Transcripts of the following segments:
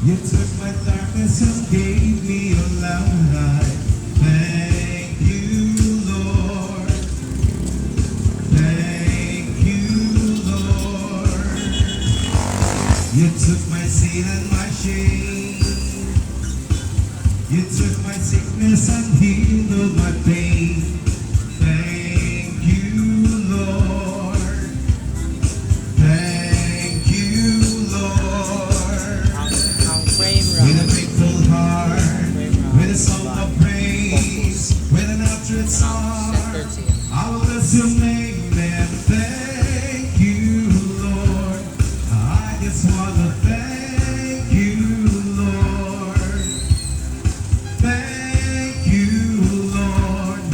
You took my darkness and gave me your light. Thank you, Lord. Thank you, Lord. You took my sin and my shame. You took my sickness and healed all my pain. Thank you, Lord. Thank you, Lord. With a grateful heart, with a song of praise, with an outstretched song, I will bless your name and thank you, Lord. I just want to thank you, Lord. Thank you, Lord.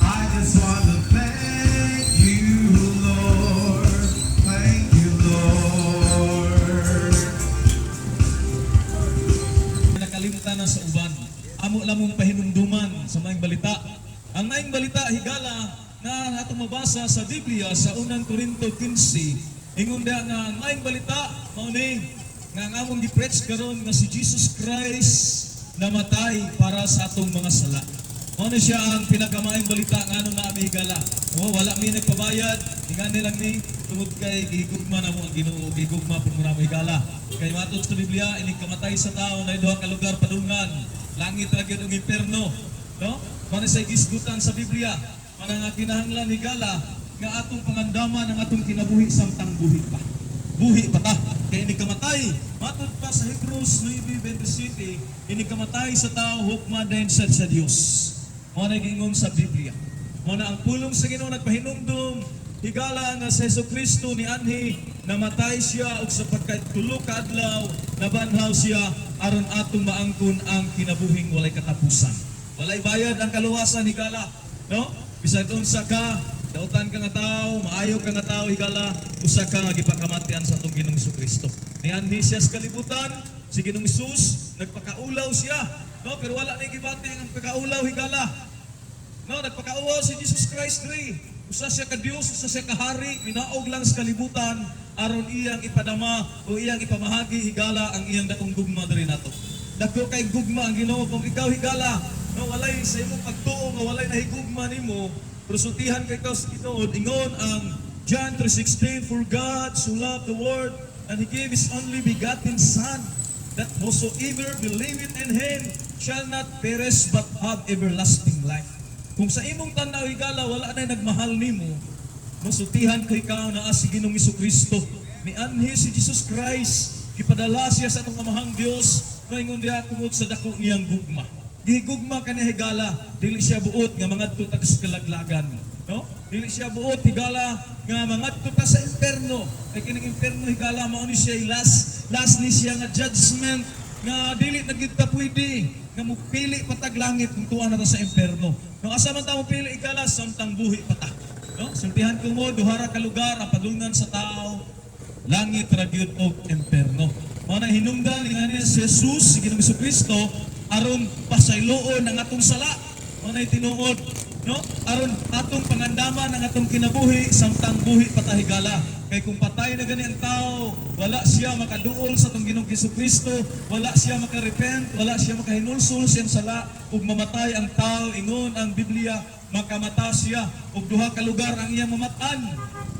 I just want to thank you, Lord. Thank you, Lord. Nakalimutan na sa uban. Amo lamong pahinumduman sa maing balita. Ang maing balita higala na atong mabasa sa Biblia sa unang Korinto 15. Ingon dia nga ang maing balita mao ni nga ang among gi-preach karon nga si Jesus Christ namatay para sa atong mga sala. Mao ni siya ang pinakamaing balita nga ano na ami higala. Wala mi nagpabayad, ingani lang ni tungod kay gigugma na mo ang Ginoo, gigugma pud mo na mo higala. Kay matod sa Biblia ini kamatay sa tao na duha ka lugar padungan, langit ra gyud ug impierno, no? Mao ni sa gisgutan sa Biblia, manang nga kinahanglan higala nga atong pangandaman ang atong kinabuhi samtang buhi pa. Buhi pa ta. Kaya ini kamatay. Matod pa sa Hebrews 9:27, ini kamatay sa tao hukma din sa Dios. Mao na gingon sa Biblia. Mao na ang pulong sa Ginoo nagpahinumdum higala nga sa Jesucristo ni anhi namatay siya ug sa pagkatulo ka adlaw nabanhaw siya aron atong maangkon ang kinabuhing walay katapusan. Walay bayad ang kaluwasan higala, no? Bisag unsa ka, dautan ka nga tao, maayo ka nga tao higala, usa ka nga gipakamatian sa atong Ginoong Jesucristo. Ni anhi siya sa kalibutan, si Ginoong Hesus nagpakaulaw siya, no? Pero wala na gibati ang pagkaulaw higala. No, nagpakauaw si Jesus Christ diri. Usa siya ka Dios, usa siya ka hari, minaog lang sa kalibutan aron iyang ipadama o iyang ipamahagi higala ang iyang dakong gugma diri nato. Dako kay gugma ang Ginoo kung ikaw higala, no, walay sa imong pagtuo nga walay nahigugma nimo, prosultihan kay ikaw sa tinuod ingon ang John 3:16, for God so loved the world and He gave His only begotten Son, that whosoever believeth in Him shall not perish but have everlasting life. Kung sa imong tanaw higala wala na nagmahal nimo, masultihan kay ikaw na si Ginoong Jesucristo. Ni anhi si Jesus Christ, gipadala siya sa atong amahang Dios, maingon diha tungod sa dako niyang gugma. Gigugma kaniya higala, dili siya buot nga mangadto ta sa kalaglagan, no? Dili siya buot higala nga mangadto ta sa impierno. Kay kining impierno higala mao ni siya last ni siya nga judgment nga dili na gid ta pwede nga mupili patag langit kung tuwa na ta sa impierno. No, asa man ta mupili higala samtang buhi pa ta. No? Sultihan ko mo duhara ka lugar ang padulngan sa tao, langit ra gyud og impierno. Mao nang hinungdan ni si Jesus, si Ginoong Jesucristo aron pasayloon ang atong sala. Mao nay tinuod, no? Aron atong pangandaman ang atong kinabuhi samtang buhi patahigala. Kay kung patay na gani ang tao, wala siya makaduol sa atong Ginoong Jesucristo, wala siya makarepent, wala siya makahinulsol siyang sala ug mamatay ang tao. Ingon ang Biblia, makamata siya ug duha ka lugar ang iyang mamatan.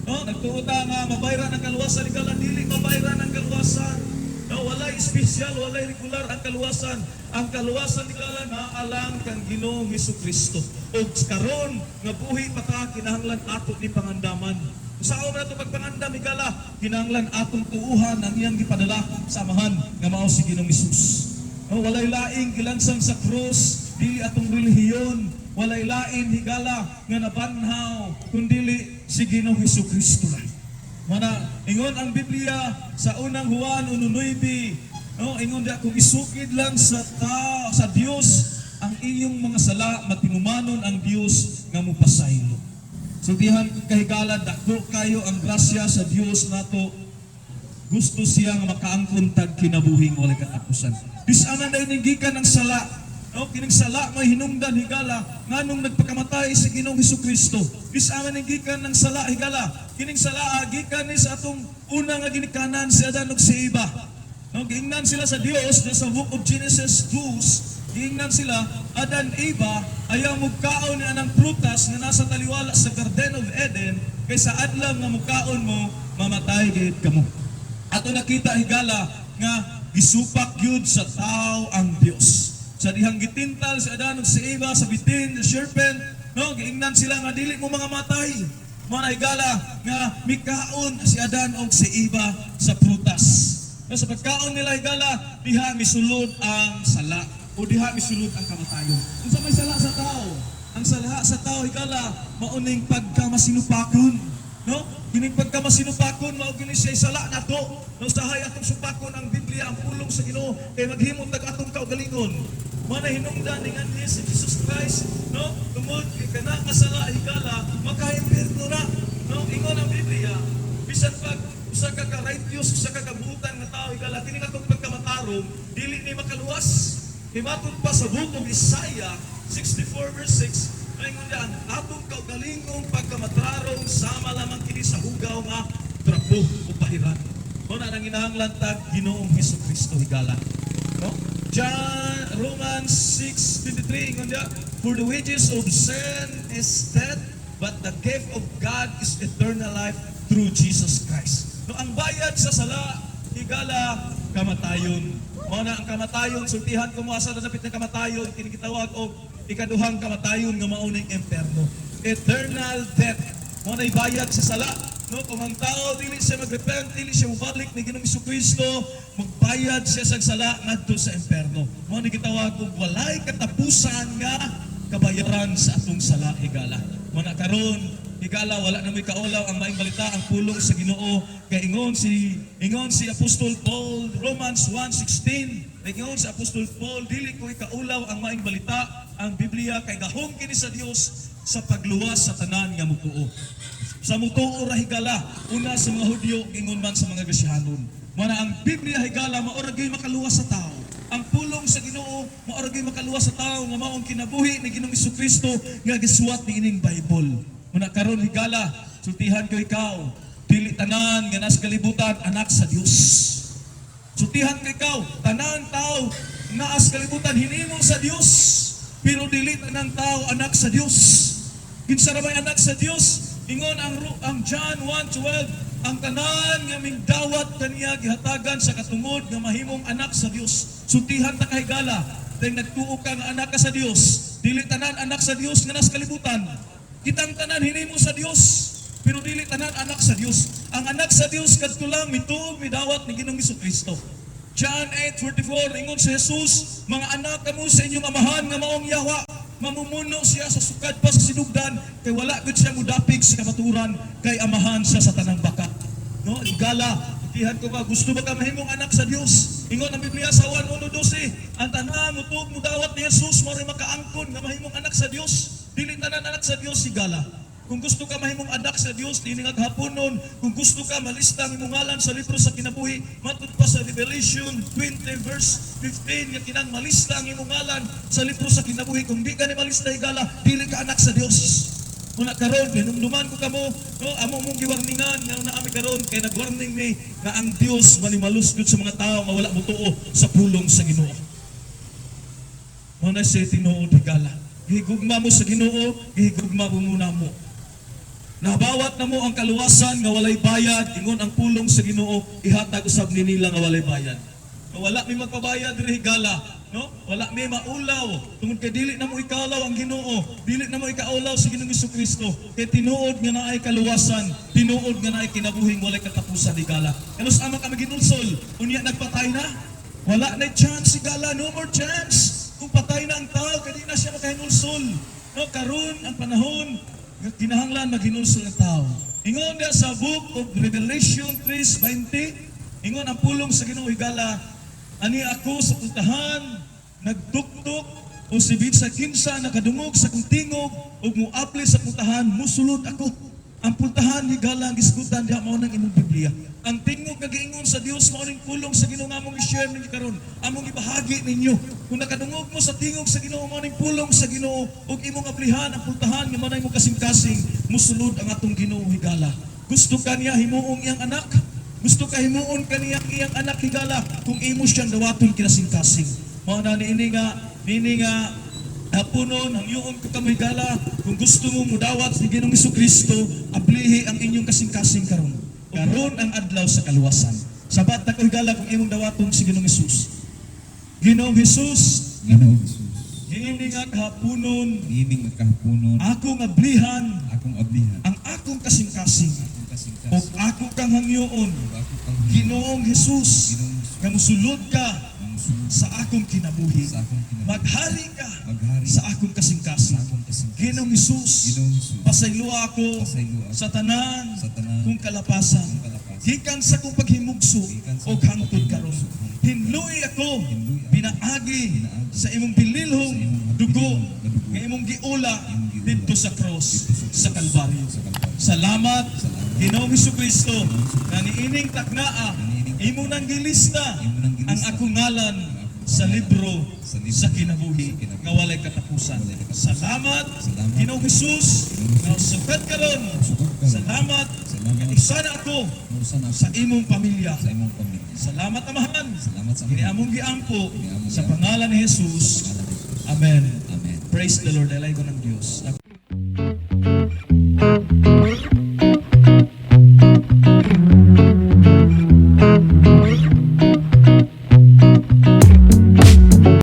No, nagtuota nga mabayran ang kaluwasan higala, dili mabayran ang kaluwasan. No, walay espesyal, walay regular ang kaluwasan. Ang kaluwasan higala naalang kang Ginoong Jesucristo. Ug karon nga buhi pa ta kinahanglan ato ni pangandaman. Sa na ito pagpangandam higala, kinahanglan atong tuuhan ang iyang gipadala sa amahan nga mao si Ginoong Hesus. No, walay laing gilansang sa krus, dili atong relihiyon, walay lain higala nga nabanhaw kundili si Ginoong Jesucristo lang. Mana ingon ang Biblia sa unang Juan 1:9, no, ingon dia kung isukid lang sa Dios ang iyong mga sala, matinumanon ang Dios nga mupasaylo. Sultihan kahigala dako kayo ang grasya sa Dios nato. Gusto siya nga makaangkon tag kinabuhing walay katapusan. Bisan na gikan ang sala, no, kining sala may hinungdan higala nganong nagpakamatay si Ginoong Jesucristo. Bisan na gikan ng sala higala, kining sala gikan ni sa atong una nga ginikanan si Adan ug si Eva. No, giingnan sila sa Dios na sa book of Genesis 2, giingnan sila Adan Eva ayaw mugkaon ni anang prutas nga nasa taliwala sa Garden of Eden kaysa adlaw nga mugkaon mo mamatay gid kamo. Ato nakita higala nga gisupak gyud sa tao ang Dios. Sa dihang gitintal si Adan ug si Eva sa bitin the serpent, no, giingnan sila nga dili mo mga matay. Mga higala nga mikaon si Adan ug si Eva sa prutas. No, sa pagkaon nila higala, diha misulod ang sala o diha misulod ang kamatayon. Kung sa may sala sa tao, ang sala sa tao higala mauning pagkamasinupakon, no? Kining pagkamasinupakon mao kini siya sala nato. No, sahay atong supakon ang Biblia, ang pulong sa Ginoo kay maghimo tag atong kaugalingon. Mana hinungdan ning anhi si Jesus Christ, no? Tungod kay kana kasala higala makahimpierno na, no? Ingon ang Biblia, bisan pag usa ka righteous, usa ka kabuutan nga tao higala kini katong pagkamatarong dili ni makaluwas. Himatod pa sa book of Isaiah 64 verse 6, ingon diyan, atong kaugalingong pagkamatarong sama lamang kini sa hugaw nga trapo o pahiran. O na nang inahanglan tag Ginoong Hesukristo higala. No? Romans 6:23 ingon diyan, for the wages of sin is death, but the gift of God is eternal life through Jesus Christ. No, ang bayad sa sala higala kamatayon. Mao na ang kamatayon sultihan ko mo asa napit na kamatayon kini gitawag og ikaduhang kamatayon nga mao ning impierno. Eternal death. Mao na bayad sa sala. No, kung ang tao dili siya magrepent, dili siya mobalik ni Ginoong Hesukristo, magbayad siya sa sala ngadto sa impierno. Mao ni gitawag og walay katapusan nga kabayaran sa atong sala higala. Mao na karon higala wala na may kaulaw ang maing balita ang pulong sa Ginoo kay ingon si Apostol Paul Romans 1:16 ingon si Apostol Paul dili ko ikaulaw ang maing balita ang Biblia kay gahom kini sa Dios sa pagluwas sa tanan nga mutuo. Sa mutuo ra higala una sa mga Hudyo ingon man sa mga Grecianon. Mana ang Biblia higala mao ra gyud makaluwas sa tao. Ang pulong sa Ginoo mao ra gyud makaluwas sa tao nga maong kinabuhi ni Ginoong Hesukristo nga gisuwat ni ining Bible. Muna karon higala, sultihan ko ikaw, dili tanan nga nas kalibutan anak sa Dios. Sultihan ko ikaw, tanan tao naas kalibutan hinimo sa Dios, pero dili tanan tao anak sa Dios. Kinsa ra may anak sa Dios? Ingon ang John 1:12, ang tanan nga mingdawat kaniya gihatagan sa katungod nga mahimong anak sa Dios. Sultihan ta kay higala, dahil nagtuo ka nga anak ka sa Dios, dili tanan anak sa Dios nga nas kalibutan. Kitang tanan hinimo sa Dios, pero dili tanan anak sa Dios. Ang anak sa Dios kadto lang mituog midawat ni Ginoong Hesukristo. John 8:44 ingon si Jesus, mga anak kamo sa inyong amahan nga maong Yawa, mamumuno siya sa sukad pa sa sinugdan kay wala gud siya mudapig sa kamaturan kay amahan siya sa tanang baka. No, higala, itihan ko ba gusto ba ka mahimong anak sa Dios? Ingon ang Biblia sa 1:12, ang tanan mutuog mudawat ni Jesus mao ray makaangkon nga mahimong anak sa Dios. Dili tanan anak sa Dios higala. Kung gusto ka mahimong anak sa Dios dinhi nga haponon, kung gusto ka malista ang imong ngalan sa libro sa kinabuhi, matud pa sa Revelation 20 verse 15 nga kinang malista ang imong ngalan sa libro sa kinabuhi. Kung di ka ni malista higala, dili ka anak sa Dios. Muna karon hinumduman ko kamo, no, amo mong giwarningan nga naami karon kay nagwarning ni nga ang Dios manimalus gud sa mga tao nga wala motuo sa pulong sa Ginoo. Muna siya tinuod higala. Gihigugma mo sa Ginoo, gihigugma mo muna mo. Nabawat na mo ang kaluwasan nga walay bayad, ingon ang pulong sa Ginoo, ihatag usab ni nila nga walay bayad. Wala may magpabayad diri higala, no? Wala may maulaw. Tungod kay dili na mo ikaulaw ang Ginoo, dili na mo ikaulaw sa Ginoong Hesukristo. Kay tinuod nga naay kaluwasan, tinuod nga naay kinabuhing walay katapusan higala. Kanos ama ka maginulsol, unya nagpatay na? Wala na chance higala, no more chance. Kung patay na ang tao, kadi na siya makahinulsol. No, karon ang panahon, kinahanglan maghinulsol ang tao. Ingon na sa book of Revelation 3:20, ingon ang pulong sa Ginoo higala, ani ako sa pultahan, nagdukdok, o sibit sa kinsa, nakadungog sa kong tingog, o muapli sa pultahan, musulod ako. Ang pultahan higala ang gisgutan diha mao nang imong Biblia. Ang tingog nga giingon sa Dios mao ning pulong sa Ginoo nga among i-share ninyo karon. Among ibahagi ninyo. Kung nakadungog mo sa tingog sa Ginoo mao ning pulong sa Ginoo ug imong aplihan ang pultahan nga manay mo kasing-kasing musulod ang atong Ginoo higala. Gusto ka niya himuong iyang anak? Gusto ka himuon kaniyang iyang anak higala kung imo siyang dawaton kinasing-kasing. Mao na nini nga hapunon ang iyong kakamigala kung gusto mo mudawat si Ginoong Jesucristo, ablihi ang inyong kasing-kasing karon. Karon ang adlaw sa kaluwasan. Sabat na higala kung imong dawaton si Ginoong Hesus. Ginoong Hesus, Ginoong Hesus, hining nga kahapunon, ining kahaponon, akong ablihan akong ablihan, ang akong kasing-kasing akong o kasing-kasing, ako kang hangyoon. ako kang Ginoong Hesus, Ginoong Hesus, nga musulod ka ang sunod sa akong kinabuhi. sa akong kinabuhi, Maghari ka maghari sa akong kasing-kasing. sa akong kasing-kasing. Ginoong Hesus, Ginoong Hesus, pasaylo ako pasaylo ako sa tanan sa tanan kung kalapasan. kung kalapasan. Gikan sa kong paghimugso Gikan sa o akong hangtod karon. paghimugso. Hinluy ako, Hinluy ako. pinaagi Pinaagi sa imong pililhong sa imong dugo pililhong na dugo. nga imong giula Imong giula dito sa cross dito sa Kalbaryo. sa Kalbaryo. Salamat, Salamat. Ginoong Jesucristo, Jesucristo, na niining taknaa, niining imo nang gilista Imo nang gilista ang akong ngalan ang akong sa ngalan libro sa libro sa kinabuhi sa kinabuhi nga walay katapusan. Walay katapusan. Salamat, Salamat. Ginoong Jesus, Ginoong na sugad karon. Sugod ka. Salamat, Salamat. isa na ako Murusan ako sa imong pamilya. sa imong pamilya. Salamat, Amahan. Salamat sa Kini among giampo Kini among sa giampo. pangalan ni Jesus. Pangalan ni Jesus. Amen. Amen. Praise the Lord. Dalay ko ng Diyos.